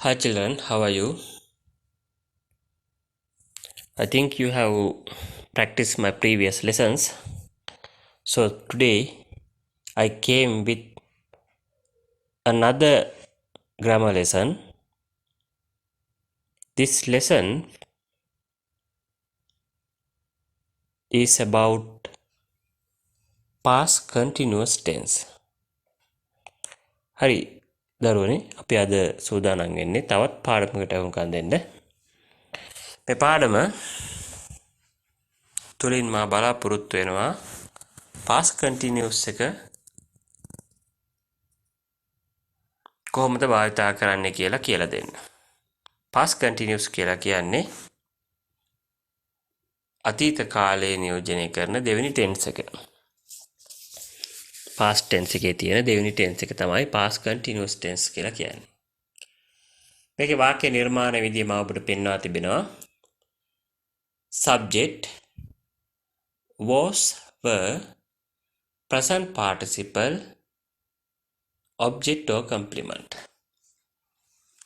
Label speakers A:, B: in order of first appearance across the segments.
A: Hi children, how are you? I think you have practiced my previous lessons. So today I came with another grammar lesson. This lesson is about past continuous tense. හරි දරුවනේ අපි අද සූදානම් වෙන්නේ තවත් පාඩමකට වුණකන් දෙන්න. මේ පාඩම තුලින් මා බලාපොරොත්තු වෙනවා past continuous එක කොහොමද භාවිතා කරන්නේ කියලා දෙන්න. past continuous කියලා කියන්නේ අතීත කාලයේ නියෝජනය කරන දෙවෙනි ටෙන්ස් එක. past tense එකේ තියෙන දෙවෙනි ටෙන්ස් එක තමයි past continuous tense කියලා කියන්නේ. මේකේ වාක්‍ය නිර්මාණ විදිය මම ඔබට පෙන්වා තිබෙනවා. subject was, were, present participle, object or complement.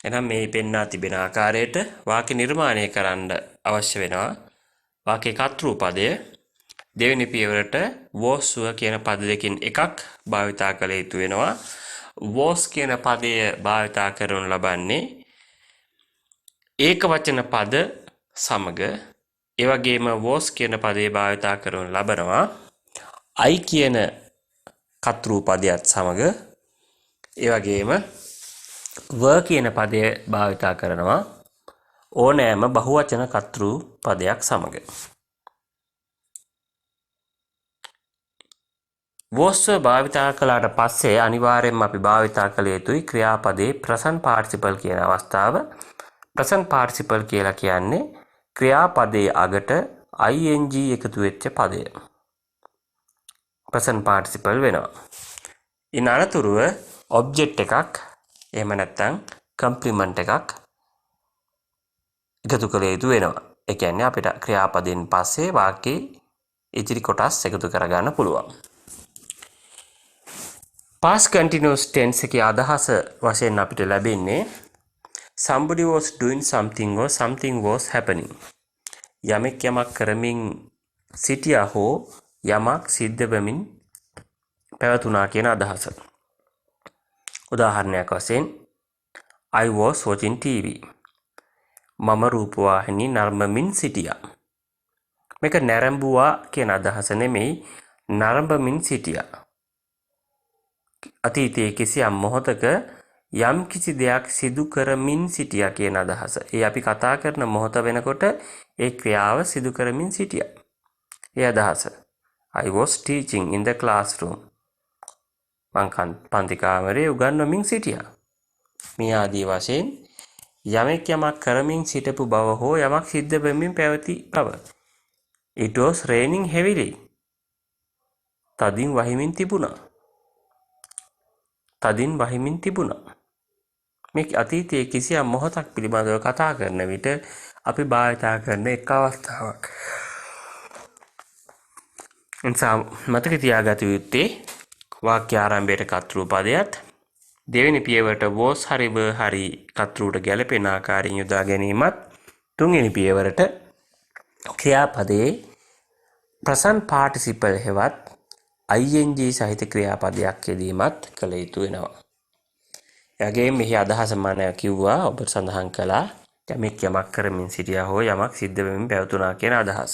A: එහෙනම් මේ පෙන්වා තිබෙන ආකාරයට වාක්‍ය නිර්මාණය කරන්න අවශ්‍ය වෙනවා. වාක්‍ය කර්තෘ පදය දෙවෙනි පියවරට was were කියන පද දෙකෙන් එකක් භාවිතා කළ යුතු වෙනවා. was කියන පදය භාවිතා කරනු ලබන්නේ ඒක වචන පද සමග ඒ වගේම was කියන පදේ භාවිතා කරනු ලබනවා I කියන කර්තෘ පදයට සමග ඒ වගේම were කියන පදය භාවිතා කරනවා ඕනෑම බහුවචන කර්තෘ පදයක් සමග. was භාවිතා කළාට පස්සේ අනිවාර්යයෙන්ම අපි භාවිතා කළ යුතුයි ක්‍රියාපදයේ present participle කියන අවස්ථාව. present participle කියලා කියන්නේ ක්‍රියාපදයේ අගට ing එකතු වෙච්ච පදය. present participle වෙනවා. ඉන් අනතුරුව object එකක් එහෙම නැත්නම් complement එකක් එකතු කළ යුතු වෙනවා. ඒ කියන්නේ අපිට ක්‍රියාපදයෙන් පස්සේ වාක්‍යයේ ඉතිරි කොටස් එකතු කරගන්න පුළුවන්. past continuous tense එකේ අදහස වශයෙන් අපිට ලැබෙන්නේ somebody was doing something or something was happening. යමෙක් යමක් කරමින් සිටියා හෝ යමක් සිද්ධ වෙමින් පැවතුණා කියන අදහස. උදාහරණයක් වශයෙන් I was watching TV. මම රූපවාහිනී නරඹමින් සිටියා. මේක නැරඹුවා කියන අදහස නෙමෙයි නරඹමින් සිටියා. අතීතයේ කිසියම් මොහොතක යම් කිසි දෙයක් සිදු කරමින් සිටියා කියන අදහස. ඒ අපි කතා කරන මොහොත වෙනකොට ඒ ක්‍රියාව සිදු කරමින් සිටියා. ඒ අදහස. I was teaching in the classroom. මං පන්ති කාමරයේ උගන්වමින් සිටියා. මේ ආදී වශයෙන් යමෙක් යමක් කරමින් සිටපු බව හෝ යමක් සිද්ධ වෙමින් පැවති බව. It was raining heavily. තදින් වහිමින් තිබුණා. තදින් වහිමින් තිබුණා. මේ අතීතයේ කිසියම් මොහොතක් පිළිබඳව කතා කරන විට අපි භාවිතා කරන එක් අවස්ථාවක්. එනිසා මතක තියාගත යුත්තේ වාක්‍ය ආරම්භයට කර්තෘ පදයට දෙවෙනි පියවරට was හරි were හරි කර්තෘට ගැලපෙන ආකාරයෙන් යොදා ගැනීමත් තුන්වෙනි පියවරට ක්‍රියාපදයේ present participle හෙවත් ing සහිත ක්‍රියාපදයක් යෙදීමත් කළ යුතු වෙනවා. එයාගේ මෙහි අදහස මම කිව්වා ඔබට සඳහන් කළා යමෙක් යමක් කරමින් සිටියා හෝ යමක් සිද්ධ වෙමින් පැවතුණා කියන අදහස.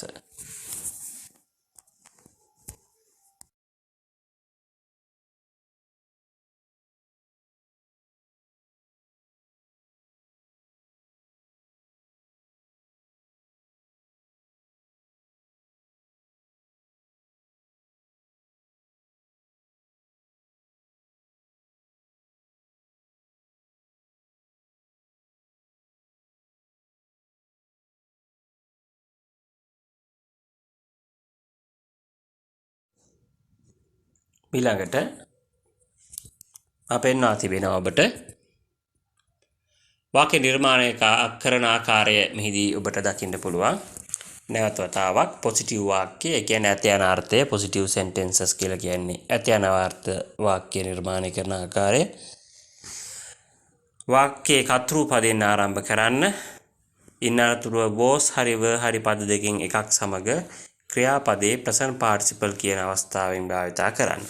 A: ඊළඟට අපෙන්වා තිබෙනවා ඔබට වාක්‍ය නිර්මාණය කරන ආකාරය මෙහිදී ඔබට දකින්න පුළුවන්. නැවත වතාවක් පොසිටිව් වාක්‍ය ඒ කියන්නේ ඇත යන අර්ථය පොසිටිව් සෙන්ටෙන්සස් කියලා කියන්නේ ඇත යන අර්ථ වාක්‍ය නිර්මාණය කරන ආකාරය. වාක්‍යයේ කතෘ පදයෙන් ආරම්භ කරන්න. ඉන් අනතුරුව was හරි were හරි පද දෙකෙන් එකක් සමග ක්‍රියාපදයේ present participle කියන අවස්ථාවෙන් භාවිතා කරන්න.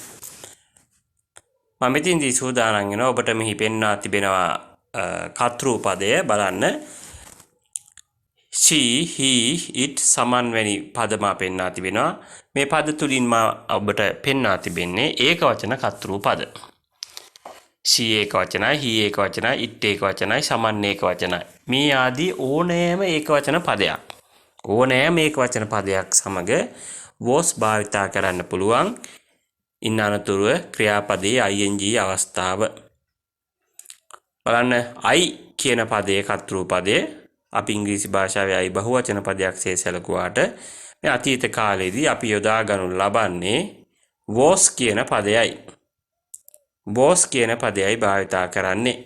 A: මම මෙතෙන්දී සූදානම් වෙනවා ඔබට මෙහි පෙන්වා තිබෙනවා කතෘ පදය බලන්න. she, he, it සමන් වැනි පද මා පෙන්වා තිබෙනවා. මේ පද තුලින් මා ඔබට පෙන්වා තිබෙන්නේ ඒක වචන කතෘ පද. she ඒක වචනයි, he ඒක වචනයි, it ඒක වචනයි, සමන් ඒක වචනයි. මේ ආදී ඕනෑම ඒක වචන පදයක්. ඕනෑම ඒක වචන පදයක් සමග was භාවිතා කරන්න පුළුවන්. ඉන් අනතුරුව ක්‍රියාපදයේ ing අවස්ථාව. බලන්න I කියන පදයේ කතෘ පදයේ අපි ඉංග්‍රීසි භාෂාවේ I බහුවචන පදයක් සේ සැලකුවාට මේ අතීත කාලයේදී අපි යොදා ගනු ලබන්නේ was කියන පදයයි. was කියන පදයයි භාවිතා කරන්නේ.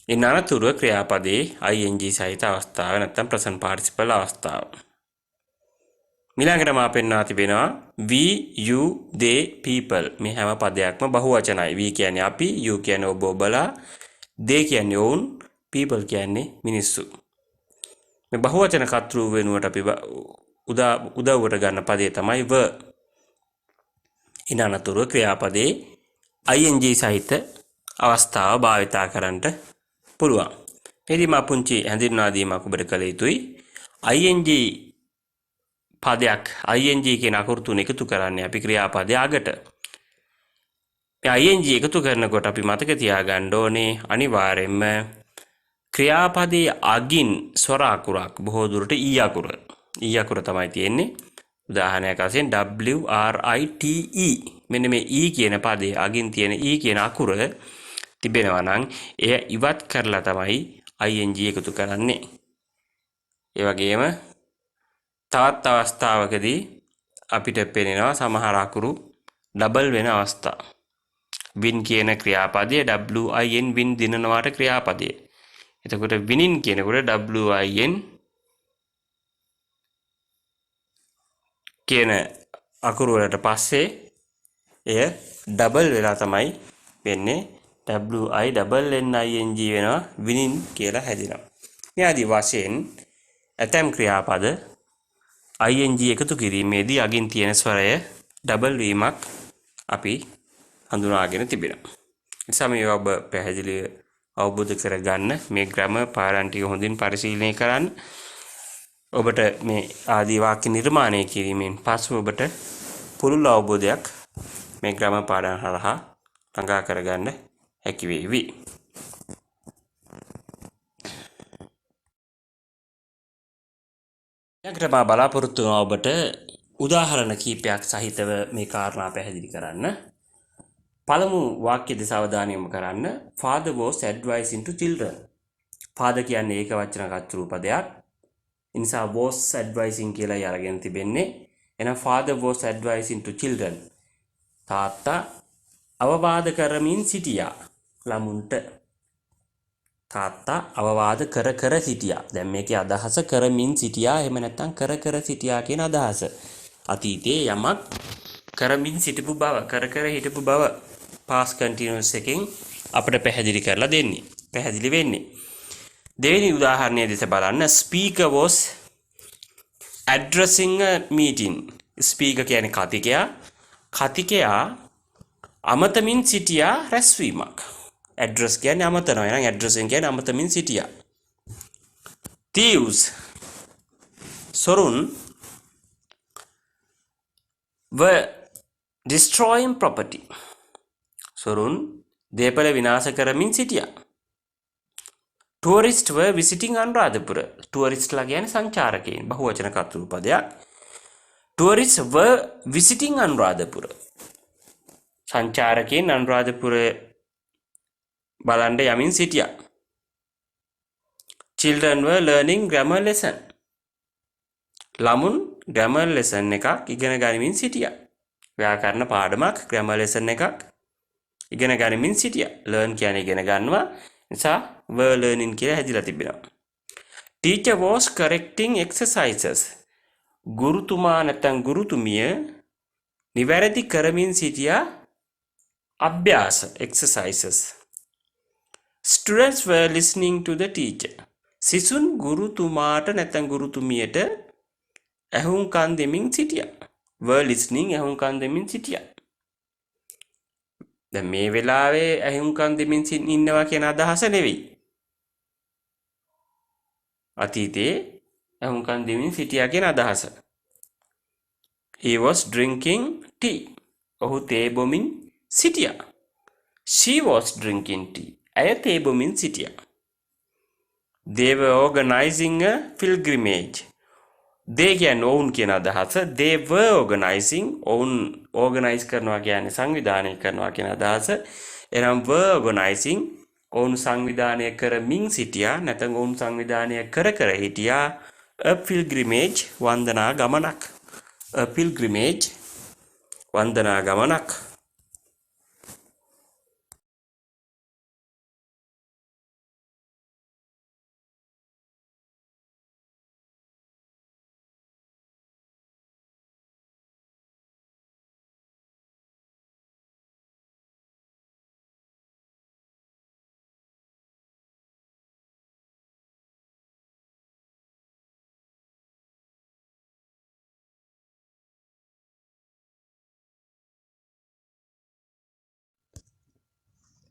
A: ඉන් අනතුරුව ක්‍රියාපදයේ ing සහිත අවස්ථාව නැත්නම් present participle අවස්ථාව. ඊළඟට මා පෙන්වා තිබෙනවා we, you, they, people. මේ හැම පදයක්ම බහුවචනයි. we කියන්නේ අපි, you කියන්නේ ඔබ ඔබලා, they කියන්නේ ඔවුන්, people කියන්නේ මිනිස්සු. මේ බහුවචන කතෘ වෙනුවට අපි උදව්වට ගන්න පදේ තමයි were. ඉන් අනතුරුව ක්‍රියාපදයේ ing සහිත අවස්ථාව භාවිතා කරන්නට පුළුවන්. මෙහිදී මා පුංචි හඳුන්වා දීමක් ඔබට කළ යුතුයි. ing පදයක් ing කියන අකුරු තුන එකතු කරන්නේ අපි ක්‍රියාපදයේ අගට. මේ ing එකතු කරනකොට අපි මතක තියාගන්න ඕනේ අනිවාර්යයෙන්ම ක්‍රියාපදයේ අගින් ස්වර අකුරක් බොහෝ දුරට e අකුර. e අකුර තමයි තියෙන්නේ. උදාහරණයක් වශයෙන් WRITE. මෙන්න මේ e කියන පදයේ අගින් තියෙන e කියන අකුර තිබෙනවා නම් එය ඉවත් කරලා තමයි ing එකතු කරන්නේ. ඒ වගේම තවත් අවස්ථාවකදී අපිට පේනවා සමහර අකුරු ඩබල් වෙන අවස්ථා. win කියන ක්‍රියාපදයේ win win දිනනවාට ක්‍රියාපදයේ. එතකොට winning කියනකොට win කියන අකුරු වලට පස්සේ එය ඩබල් වෙලා තමයි වෙන්නේ. WINNING වෙනවා winning කියලා හැදෙනවා. මේ ආදී වශයෙන් ඇතැම් ක්‍රියාපද ing එකතු කිරීමේදී අගින් තියෙන ස්වරය ඩබල් වීමක් අපි හඳුනාගෙන තිබෙනවා. නිසා මේවා ඔබ පැහැදිලිව අවබෝධ කරගන්න මේ ග්‍රැමර් පාඩම් ටික හොඳින් පරිශීලනය කරන්න. ඔබට මේ ආදී වාක්‍ය නිර්මාණය කිරීමෙන් පසු ඔබට පුළුල් අවබෝධයක් මේ ග්‍රැමර් පාඩම් හරහා ළඟා කරගන්න හැකි වේවි. ඊළඟට මා බලාපොරොත්තු වෙනවා ඔබට උදාහරණ කීපයක් සහිතව මේ කාරණා පැහැදිලි කරන්න. පළමු වාක්‍ය දෙස අවධානය යොමු කරන්න. Father was advising to children. Father කියන්නේ ඒක වචන කතෘ පදයක්. ඒ නිසා was advising කියලා අරගෙන තිබෙන්නේ. එහෙනම් father was advising to children. තාත්තා අවවාද කරමින් සිටියා ළමුන්ට. තාත්තා අවවාද කර සිටියා. දැන් මේකේ අදහස කරමින් සිටියා එහෙම නැත්නම් කර සිටියා කියන අදහස. අතීතයේ යමක් කරමින් සිටපු බව, කර හිටපු බව past continuous එකෙන් අපිට පැහැදිලි කරලා දෙන්නේ. පැහැදිලි වෙන්නේ. දෙවෙනි උදාහරණය දෙස බලන්න. Speaker was addressing a meeting. Speaker කියන්නේ කතිකයා. කතිකයා අමතමින් සිටියා රැස්වීමක්. address කියන්නේ අමතනවා. එහෙනම් addressing කියන්නේ අමතමින් සිටියා. Thieves සොරුන් were destroying property. සොරුන් දේපල විනාශ කරමින් සිටියා. Tourists were visiting Anuradhapura. Tourists ලා කියන්නේ සංචාරකයන්. බහුවචන කතෘ පදයක්. Tourists were visiting Anuradhapura. සංචාරකයන් අනුරාධපුර බලන්න යමින් සිටියා. Children were learning grammar lesson. ළමුන් grammar lesson එකක් ඉගෙන ගනිමින් සිටියා. ව්‍යාකරණ පාඩමක් grammar lesson එකක් ඉගෙන ගනිමින් සිටියා. learn කියන්නේ ඉගෙන ගන්නවා. නිසා were learning කියලා හැදිලා තිබෙනවා. Teacher was correcting exercises. ගුරුතුමා නැත්නම් ගුරුතුමිය නිවැරදි කරමින් සිටියා අභ්‍යාස exercises. Students were listening to the teacher. සිසුන් ගුරුතුමාට නැත්නම් ගුරුතුමියට ඇහුම්කන් දෙමින් සිටියා. were listening ඇහුම්කන් දෙමින් සිටියා. දැන් මේ වෙලාවේ ඇහුම්කන් දෙමින් ඉන්නවා කියන අදහස නෙවෙයි. අතීතයේ ඇහුම්කන් දෙමින් සිටියා කියන අදහස. He was drinking tea. ඔහු තේ බොමින් සිටියා. She was drinking tea. ඇය තේ බොමින් සිටියා. They were organizing a pilgrimage. They කියන්නේ ඔවුන් කියන අදහස. They were organizing. ඔවුන් organize කරනවා කියන්නේ සංවිධානය කරනවා කියන අදහස. එනම් were organizing ඔවුන් සංවිධානය කරමින් සිටියා. නැත්නම් ඔවුන් සංවිධානය කර හිටියා. A pilgrimage වන්දනා ගමනක්. A pilgrimage වන්දනා ගමනක්.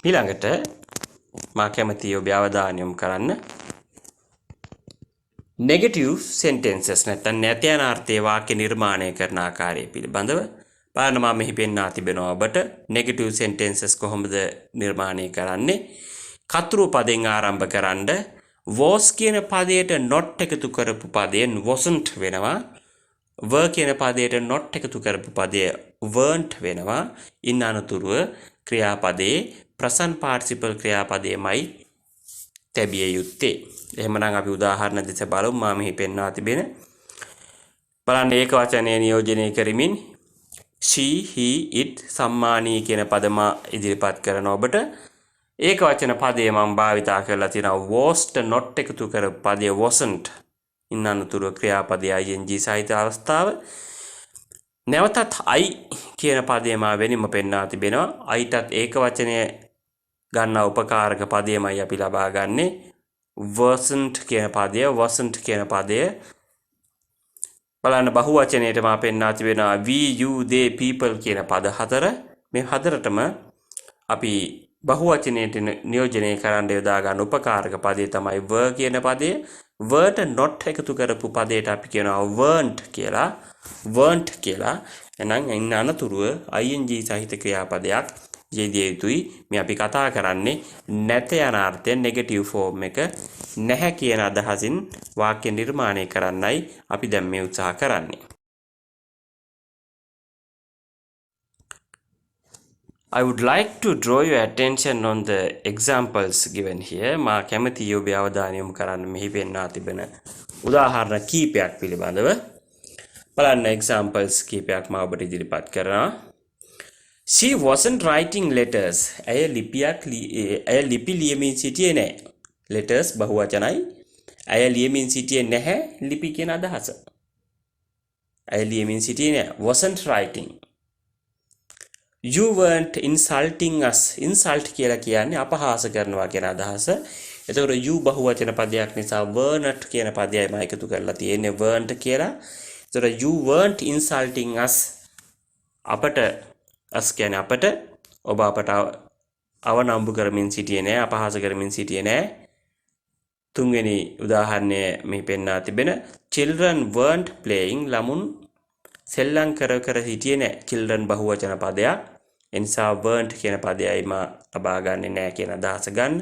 A: ඊළඟට මා කැමතියි ඔබ අවධානය යොමු කරන්න negative sentences නැත්නම් නැත්‍යනාර්ථයේ වාක්‍ය නිර්මාණය කරන ආකාරය පිළිබඳව බලන්න මම මෙහි පෙන්වා තිබෙනවා ඔබට negative sentences කොහොමද නිර්මාණය කරන්නේ කතෘ පදයෙන් ආරම්භ කරන්න was කියන පදයට not එකතු කරපු පදයෙන් wasn't වෙනවා were කියන පදයට not එකතු කරපු පදය weren't වෙනවා ඉන් අනතුරුව ක්‍රියාපදයේ present participle ක්‍රියාපදයමයි තැබිය යුත්තේ. එහෙමනම් අපි උදාහරණ දෙස බලමු. මම මෙහි පෙන්වා තිබෙන බලන්න ඒක වචනය නියෝජනය කරමින් she he it සම්මානී කියන පදම ඉදිරිපත් කරන ඔබට ඒක වචන පදේ මම භාවිතා කරලා තියෙනවා was't not එකතු කරපු පදය wasn't ඉන් අනතුරුව ක්‍රියාපදයේ ing සහිත අවස්ථාව නැවතත් I කියන පදේ මා වෙනින්ම පෙන්වා තිබෙනවා Iටත් ඒක වචනය ගන්න උපකාරක පදයමයි අපි ලබා ගන්නේ wasn't කියන wasn't කියන පදය බලන්න බහුවචනයේට මා පෙන්වා තිබෙනවා we you they people කියන පද හතර මේ හතරටම අපි බහුවචනයට නියෝජනය කරන්න යොදා ගන්න උපකාරක පදේ තමයි were කියන පදය weren't not එකතු කරපු පදයට අපි කියනවා weren't කියලා එහෙනම් ඉන්න අනතුරුව ing සහිත ක්‍රියාපදයක් යෙදිය යුතුයි මේ අපි කතා කරන්නේ නැත යන අර්ථයෙන් නෙගටිව් ෆෝම් එක නැහැ කියන අදහසින් වාක්‍ය නිර්මාණය කරන්නයි අපි දැන් මේ උත්සාහ කරන්නේ I would like to draw your attention on the examples given here මා කැමතියි ඔබේ අවධානය යොමු කරන්න මෙහි පෙන්වා තිබෙන උදාහරණ කීපයක් පිළිබඳව බලන්න examples කීපයක් මා ඔබට ඉදිරිපත් කරනවා She wasn't writing letters. ඇය ලිපි ලියමින් සිටියේ නැහැ. Letters බහුවචනයි. ඇය ලියමින් සිටියේ නැහැ ලිපි කියන අදහස. ඇය ලියමින් සිටියේ නැහැ. Wasn't writing. You weren't insulting us. Insult කියලා කියන්නේ අපහාස කරනවා කියන අදහස. එතකොට you බහුවචන පදයක් නිසා weren't කියන පදයයි මම එකතු කරලා තියෙන්නේ weren't කියලා. එතකොට you weren't insulting us. අපට as කියන්නේ අපට ඔබ අපට අවනම්බු කරමින් සිටියේ නැහැ අපහාස කරමින් සිටියේ නැහැ තුන්වෙනි උදාහරණය මේ පෙන්වා තිබෙන children weren't playing ළමුන් සෙල්ලම් කර සිටියේ නැහැ children බහුවචන පදයක් එනිසා weren't කියන පදයයි මා ලබා ගන්නේ නැහැ කියන අදහස ගන්න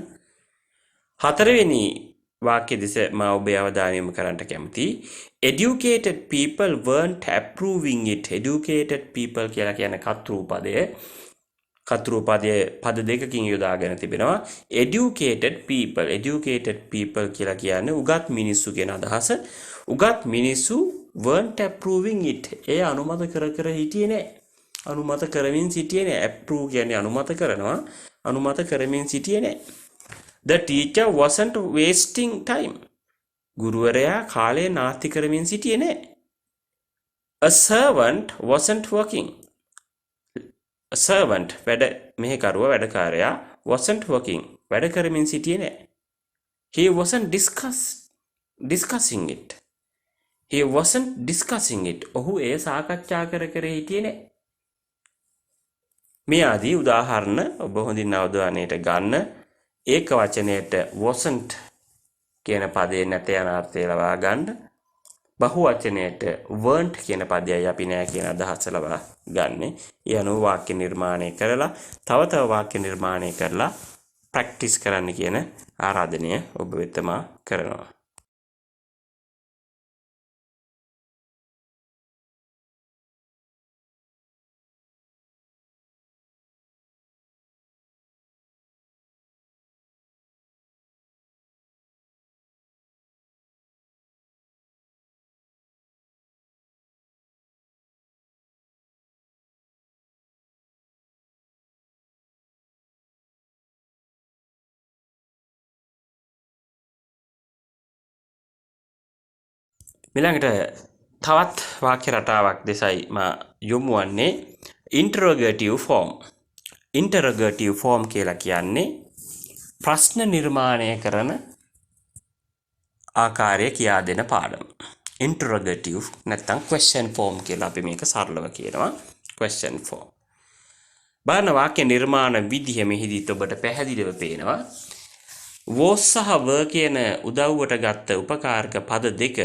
A: හතරවෙනි වාක්‍ය දෙස මා ඔබේ අවධානය යොමු කරන්නට කැමතියි educated people weren't approving it educated people කියලා කියන කතෘ පදයේ පද දෙකකින් යොදාගෙන තිබෙනවා educated people කියලා කියන්නේ උගත් මිනිස්සු කියන අදහස උගත් මිනිස්සු weren't approving it ඒ අනුමත කර හිටියේ නැහැ අනුමත කරමින් සිටියේ නැහැ approve කියන්නේ අනුමත කරනවා අනුමත කරමින් සිටියේ නැහැ The teacher wasn't wasting time. ගුරුවරයා කාලය නාස්ති කරමින් සිටියේ නැහැ. A servant wasn't working. A servant වැඩ මෙහෙකරුවා වැඩකාරයා wasn't working. වැඩ කරමින් සිටියේ නැහැ. He wasn't discussing it. He wasn't discussing it. ඔහු එය සාකච්ඡා කර හිටියේ නැහැ. මේ ආදී උදාහරණ ඔබ හොඳින් අවධානයට ගන්න. ඒක වචනයට wasn't කියන පදේ නැත යන අර්ථය ලබා ගන්න. බහු වචනයට weren't කියන පදයයි අපි නෑ කියන අදහස ලබා ගන්න. ඒ අනුව වාක්‍ය නිර්මාණය කරලා තව වාක්‍ය නිර්මාණය කරලා ප්‍රැක්ටිස් කරන්න කියන ආරාධනය ඔබ වෙත මා කරනවා. ඊළඟට තවත් වාක්‍ය රටාවක් දෙසයි මා යොමු වන්නේ interrogative form. interrogative form කියලා කියන්නේ ප්‍රශ්න නිර්මාණය කරන ආකාරය කියා දෙන පාඩම. interrogative නැත්නම් question form කියලා අපි මේක සරලව කියනවා. question form. බලන්න වාක්‍ය නිර්මාණ විදිහ මෙහිදීත් ඔබට පැහැදිලිව පේනවා. was සහ were කියන උදව්වට ගත්ත උපකාරක පද දෙක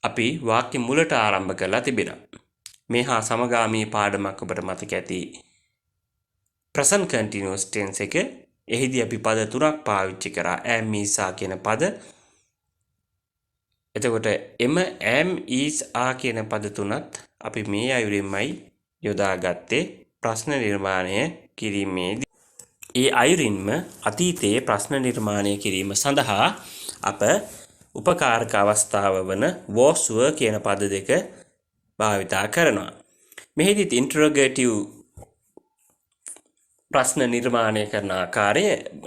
A: අපි වාක්‍ය මුලට ආරම්භ කරලා තිබෙනවා. මේ හා සමගාමී පාඩමක් ඔබට මතක ඇති present continuous tense එක. එහිදී අපි පද තුනක් පාවිච්චි කරා. am is are කියන පද. එතකොට එම am is are කියන පද තුනත් අපි මේ අයුරින්මයි යොදාගත්තේ ප්‍රශ්න නිර්මාණය කිරීමේදී. ඒ අයුරින්ම අතීතයේ ප්‍රශ්න නිර්මාණය කිරීම සඳහා අප උපකාරක අවස්ථාව වන was were කියන පද දෙක භාවිතා කරනවා. මෙහිදීත් interrogative ප්‍රශ්න නිර්මාණය කරන ආකාරය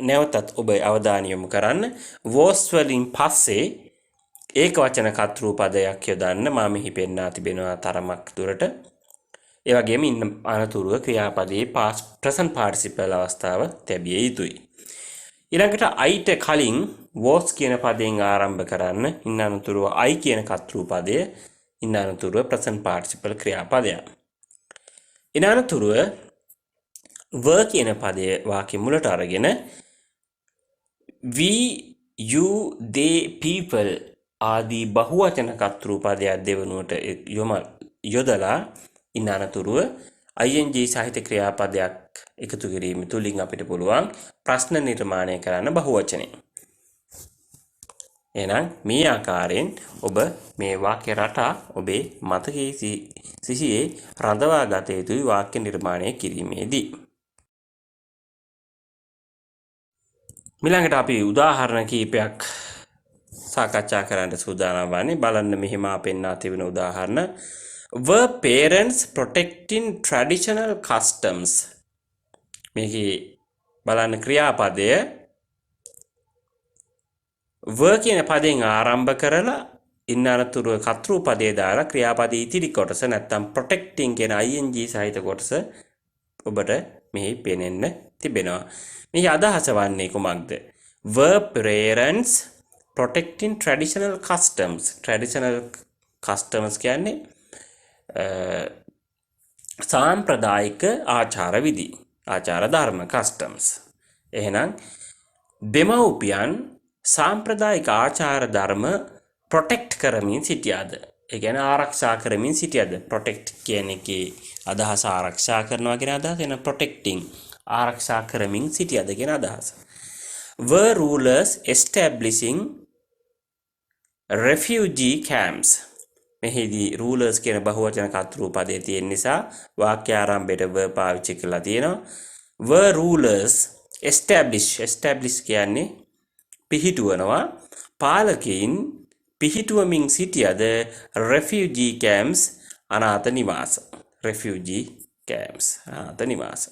A: නැවතත් ඔබ අවධානය යොමු කරන්න. was වලින් පස්සේ ඒක වචන කර්තෘ පදයක් යොදන්න මම මෙහි පෙන්වා තිබෙනවා තරමක් දුරට. ඒ වගේම ඉන්න අනතුරුව ක්‍රියාපදයේ past present participle අවස්ථාව තැබිය යුතුයි. ඊළඟට I ට කලින් was කියන පදයෙන් ආරම්භ කරන්න. ඉන්න අනතුරුව I කියන කර්තෘ පදය, ඉන්න අනතුරුව present participle ක්‍රියාපදයක්. ඉන්න අනතුරුව were කියන පදය වාක්‍ය මුලට අරගෙන we, you, they, people ආදී බහුවචන කර්තෘ පදයක් දෙවනුවට යොදලා ඉන්න අනතුරුව ing සහිත ක්‍රියාපදයක් එකතු කිරීම තුලින් අපිට පුළුවන් ප්‍රශ්න නිර්මාණය කරන්න බහුවචනේ. එහෙනම් මේ ආකාරයෙන් ඔබ මේ වාක්‍ය රටා ඔබේ මතකයේ සිහියේ රඳවා ගත යුතුයි වාක්‍ය නිර්මාණය කිරීමේදී. ඊළඟට අපි උදාහරණ කීපයක් සාකච්ඡා කරන්න සූදානම් වන්නේ. බලන්න මෙහි මා පෙන්වා තිබෙන උදාහරණ. Were parents protecting traditional customs? මේකේ බලන්න ක්‍රියාපදය were කියන පදයෙන් ආරම්භ කරලා ඉන්න අනතුරුව කර්තෘ පදයේ දාලා ක්‍රියාපදයේ ඉතිරි කොටස නැත්තම් protecting කියන ing සහිත කොටස ඔබට මෙහි පෙනෙන්න තිබෙනවා. මේ අදහස වන්නේ කුමක්ද? Were parents protecting traditional customs? traditional customs කියන්නේ සාම්ප්‍රදායික ආචාර විදි, ආචාර ධර්ම, customs. එහෙනම් දෙමව්පියන් සාම්ප්‍රදායික ආචාර ධර්ම ප්‍රොටෙක්ට් කරමින් සිටියද? ඒ කියන්නේ ආරක්ෂා කරමින් සිටියද? ප්‍රොටෙක්ට් කියන එකේ අදහස ආරක්ෂා කරනවා කියන අදහස. එන ප්‍රොටෙක්ටිං ආරක්ෂා කරමින් සිටියද කියන අදහස. Were rulers establishing refugee camps? මෙහිදී rulers කියන බහුවචන කර්තෘ පදයේ තියෙන නිසා වාක්‍ය ආරම්භයට were පාවිච්චි කරලා තියෙනවා. Were rulers establish කියන්නේ පිහිටුවනවා. පාලකයින් පිහිටුවමින් සිටියද refugee camps අනාථ නිවාස. refugee camps අනාථ නිවාස.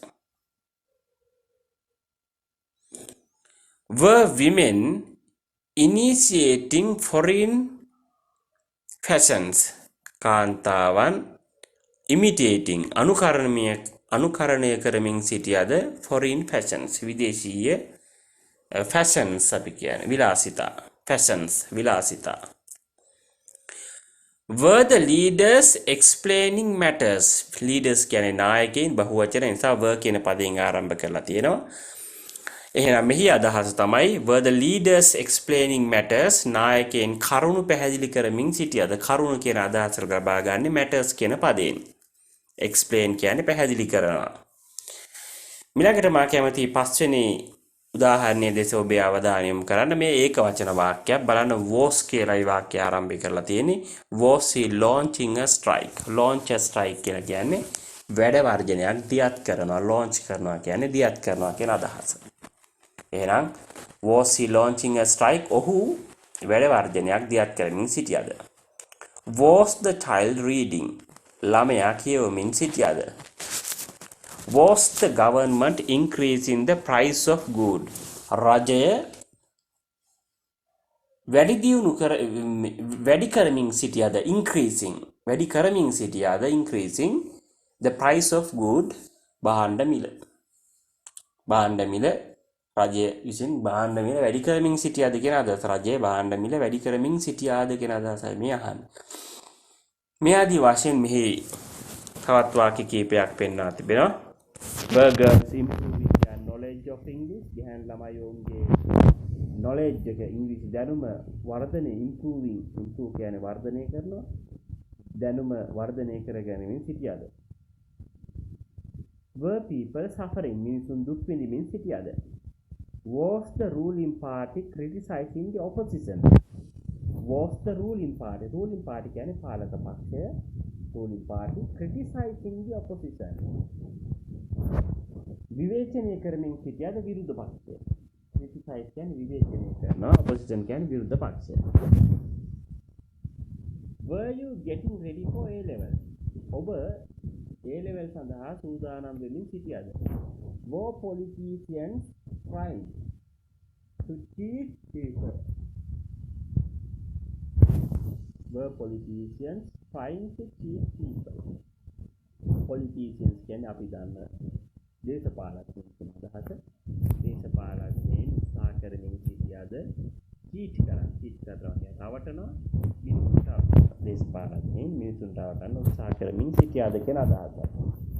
A: Were women initiating foreign fashions? කාන්තාවන් imitating අනුකරණය කරමින් සිටියද foreign fashions විදේශීය fashions අපි කියන්නේ විලාසිතා fashions විලාසිතා were the leaders explaining matters leaders කියන්නේ නායකයින් බහුවචන නිසා were කියන පදයෙන් ආරම්භ කරලා තියෙනවා එහෙනම් මෙහි අදහස තමයි were the leaders explaining matters නායකයන් කරුණු පැහැදිලි කරමින් සිටියද කරුණු කියන අදහස ලබා ගන්න matters කියන පදයෙන් explain කියන්නේ පැහැදිලි කරනවා ඊළඟට මා කැමති පස්වෙනි උදාහරණය දෙස ඔබේ අවධානය යොමු කරන්න මේ ඒක වචන වාක්‍යයක් බලන්න was කියලායි වාක්‍යය ආරම්භ කරලා තියෙන්නේ was he launching a strike launch a strike කියලා කියන්නේ වැඩ වර්ජනයක් දියත් කරනවා launch කරනවා කියන්නේ දියත් කරනවා කියන අදහස එහෙනම් was he launching a strike ඔහු වැඩ වර්ජනයක් දියත් කරමින් සිටියද was the child reading ළමයා කියවමින් සිටියද was the government increasing the price of good රජය වැඩි කරමින් සිටියද increasing වැඩි කරමින් සිටියද increasing the price of good භාණ්ඩ මිල රජය විසින් භාණ්ඩ මිල වැඩි කරමින් සිටියද කියන අදහස රජයේ භාණ්ඩ මිල වැඩි කරමින් සිටියාද කියන අදහසයි මේ අහන්නේ මේ ආදී වශයෙන් මෙහි තවත් වාක්‍ය කීපයක් පෙන්වා තිබෙනවා Girls improving their knowledge of English ගැහැණු ළමයි ඔවුන්ගේ knowledge එක ඉංග්‍රීසි දැනුම වර්ධනය improve කියන්නේ වර්ධනය කරනවා දැනුම වර්ධනය කර ගැනීමෙන් සිටියද were people suffering මිනිසුන් දුක් විඳින්මින් සිටියද was the ruling party criticizing the opposition was the ruling party කියන්නේ පාලක පක්ෂය ruling party criticizing the opposition විවේචනය කරමින් සිටියද විරුද්ධ පක්ෂය criticize කියන්නේ විවේචනය කරනවා opposition කියන්නේ විරුද්ධ පක්ෂය were you getting ready for A level ඔබ A level සඳහා සූදානම් වෙමින් සිටියද were politicians trying to cheat people were politicians trying to cheat people politicians කියන්නේ අපි දන්න දේශපාලකයන් කියන අදහස දේශපාලකයන් උත්සාහ කරමින් සිටියද cheat කරනවා කියන්නේ රවටනවා මිනිසුන්ට දේශපාලකයන් මිනිසුන්ට රවටන්න උත්සාහ කරමින් සිටියද කියන අදහසයි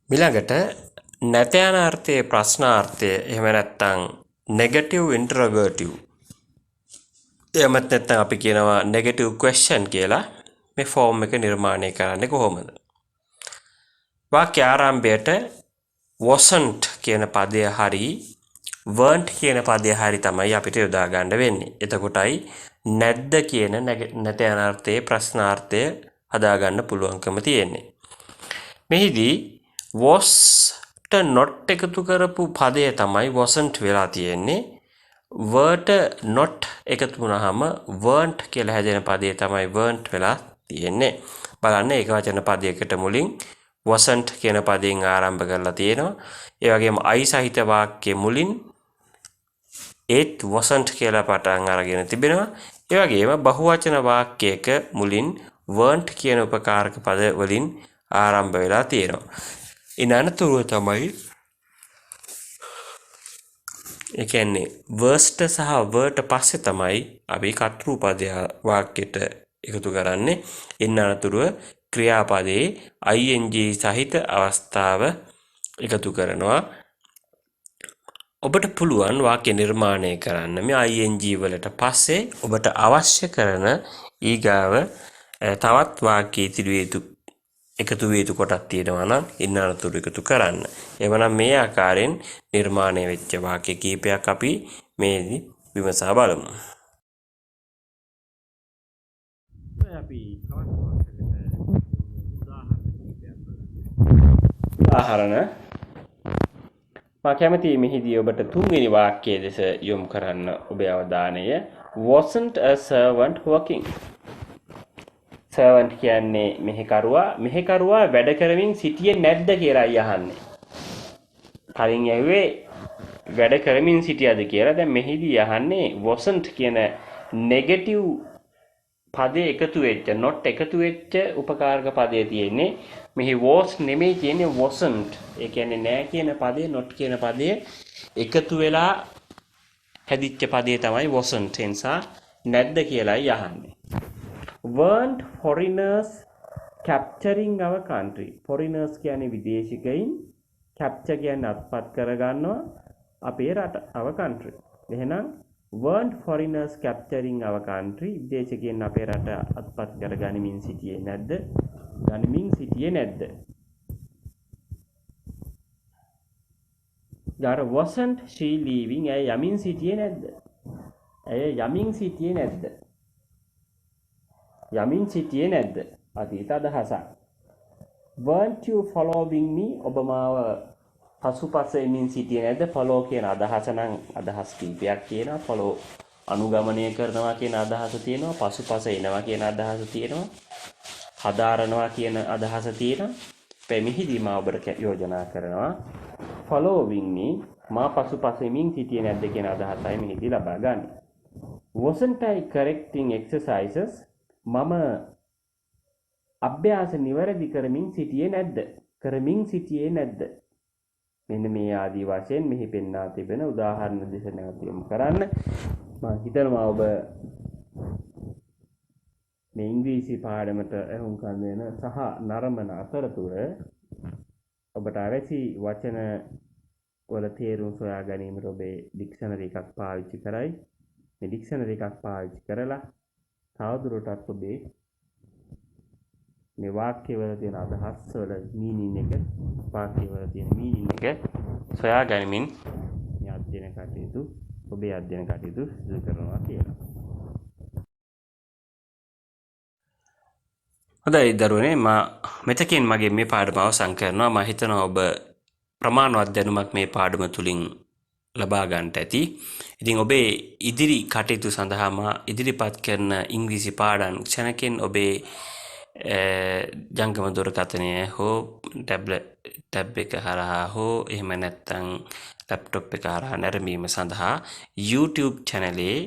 A: ඊළඟට නැතයනාර්ථයේ ප්‍රශ්නාර්ථය එහෙම නැත්නම් negative interrogative එහෙමත් නැත්නම් අපි කියනවා negative question කියලා මේ ෆෝම් එක නිර්මාණය කරන්නේ කොහොමද වාක්‍ය ආරම්භයට wasn't කියන පදය හරි weren't කියන පදය හරි තමයි අපිට යොදා ගන්න වෙන්නේ එතකොටයි නැද්ද කියන නැතයනාර්ථයේ ප්‍රශ්නාර්ථය හදා ගන්න පුළුවන්කම තියෙන්නේ මෙහිදී was not එකතු කරපු පදය තමයි wasn't වෙලා තියෙන්නේ were not එකතු වුණාම weren't කියලා හැදෙන පදය තමයි weren't වෙලා තියෙන්නේ බලන්න ඒක වචන පදයකට මුලින් wasn't කියන පදයෙන් ආරම්භ කරලා තියෙනවා ඒ වගේම I සහිත වාක්‍යයේ මුලින් it wasn't කියලා පටන් අරගෙන තිබෙනවා ඒ වගේම බහුවචන වාක්‍යයක මුලින් weren't කියන උපකාරක පද වලින් ආරම්භ වෙලා තියෙනවා ඉන් අනතුරුව තමයි ඒ කියන්නේ worst සහ were පස්සේ තමයි අපි කර්තෘ පදය වාක්‍යයට එකතු කරන්නේ ඉන් අනතුරුව ක්‍රියාපදයේ ing සහිත අවස්ථාව එකතු කරනවා ඔබට පුළුවන් වාක්‍ය නිර්මාණය කරන්න මේ ing වලට පස්සේ ඔබට අවශ්‍ය කරන ඊගාව තවත් වාක්‍ය ඉදිරි එකතු වේ යුතු කොටක් තියෙනවා නම් ඉන්න අනතුරු එකතු කරන්න. එවනම් මේ ආකාරයෙන් නිර්මාණය වෙච්ච වාක්‍ය කීපයක් අපි මේදී විමසා බලමු. අපි තවත් උදාහරණ මා කැමතියි මෙහිදී ඔබට තුන්වෙනි වාක්‍යයේ දෙස යොමු කරන්න ඔබේ අවධානය. wasn't a servant working. servant කියන්නේ මෙහෙකරුවා වැඩ කරමින් සිටියේ නැද්ද කියලායි අහන්නේ. කලින් ඇහුවේ වැඩ කරමින් සිටියද කියලා. දැන් මෙහිදී අහන්නේ wasn't කියන නෙගටිව් පදේ එකතු වෙච්ච not එකතු වෙච්ච උපකාරක පදේ තියෙන්නේ. මෙහි was නෙමෙයි තියෙන්නේ wasn't. ඒ කියන්නේ නෑ කියන පදේ not කියන පදේ එකතු වෙලා හැදිච්ච පදේ තමයි wasn't. ඒ නිසා නැද්ද කියලායි අහන්නේ. weren't foreigners capturing our country. foreigners කියන්නේ විදේශිකයින්, capture කියන්නේ අත්පත් කරගන්නවා අපේ රට, our country. එහෙනම් weren't foreigners capturing our country. විදේශිකයන් අපේ රට අත්පත් කරගනිමින් සිටියේ නැද්ද? ගනිමින් සිටියේ නැද්ද? ඊට wasn't she leaving. ඇය යමින් සිටියේ නැද්ද? ඇය යමින් සිටියේ නැද්ද? යමින් සිටියේ නැද්ද? අතීත අදහසක්. weren't you following me. ඔබ මාව පසුපස එමින් සිටියේ නැද්ද? follow කියන අදහස නම් අදහස් කීපයක් තියෙනවා. follow අනුගමනය කරනවා කියන අදහස තියෙනවා. පසුපස එනවා කියන අදහස තියෙනවා. හදාරනවා කියන අදහස තියෙනවා. මෙහිදී මා ඔබට යෝජනා කරනවා following me මා පසුපස එමින් සිටියේ නැද්ද කියන අදහසයි මෙහිදී ලබා ගන්න. wasn't I correcting exercises. මම අභ්‍යාස නිවැරදි කරමින් සිටියේ නැද්ද? කරමින් සිටියේ නැද්ද? මෙන්න මේ ආදී වශයෙන් මෙහි පෙන්වා තිබෙන උදාහරණ දෙක නැවත යොමු කරන්න. මම හිතනවා ඔබ මේ ඉංග්‍රීසි පාඩමට එහුම්කන් දෙන සහ නරඹන අතරතුර ඔබට අවශ්‍ය වචන වල තේරුම් සොයා ගැනීමට ඔබේ ඩික්ෂනරි එකක් පාවිච්චි කරයි. මේ ඩික්ෂනරි එකක් පාවිච්චි කරලා තවදුරටත් ඔබේ මේ වාක්‍යවල තියෙන අදහස් වල මීනින් එක, වාක්‍යවල තියෙන මීනින් එක සොයා ගැනීමෙන් මේ අධ්‍යයන කටයුතු ඔබේ අධ්‍යයන කටයුතු සිදු කරනවා කියලා. හොඳයි දරුවනේ, මා මෙතකින් මගේ මේ පාඩම අවසන් කරනවා. මම හිතනවා ඔබ ප්‍රමාණවත් දැනුමක් මේ පාඩම තුලින් ලබා ගන්නට ඇති. ඉතින් ඔබේ ඉදිරි කටයුතු සඳහා මා ඉදිරිපත් කරන ඉංග්‍රීසි පාඩම් ක්ෂණකින් ඔබේ ජංගම දුරකථනය හෝ ටැබ් එක හරහා හෝ එහෙම නැත්නම් ලැප්ටොප් එක හරහා නැරඹීම සඳහා YouTube channelේ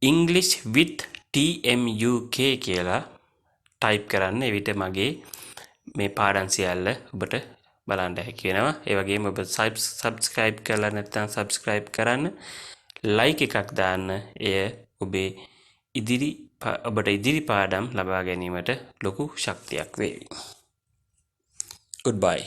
A: English with TMUK කියලා ටයිප් කරන්න. එවිට මගේ මේ පාඩම් සියල්ල ඔබට බලන්න හැකි වෙනවා. ඒ වගේම ඔබ subscribe කරලා නැත්නම් subscribe කරන්න, like එකක් දාන්න. එය ඔබේ ඔබට ඉදිරි පාඩම් ලබා ගැනීමට ලොකු ශක්තියක් වේවි. Goodbye.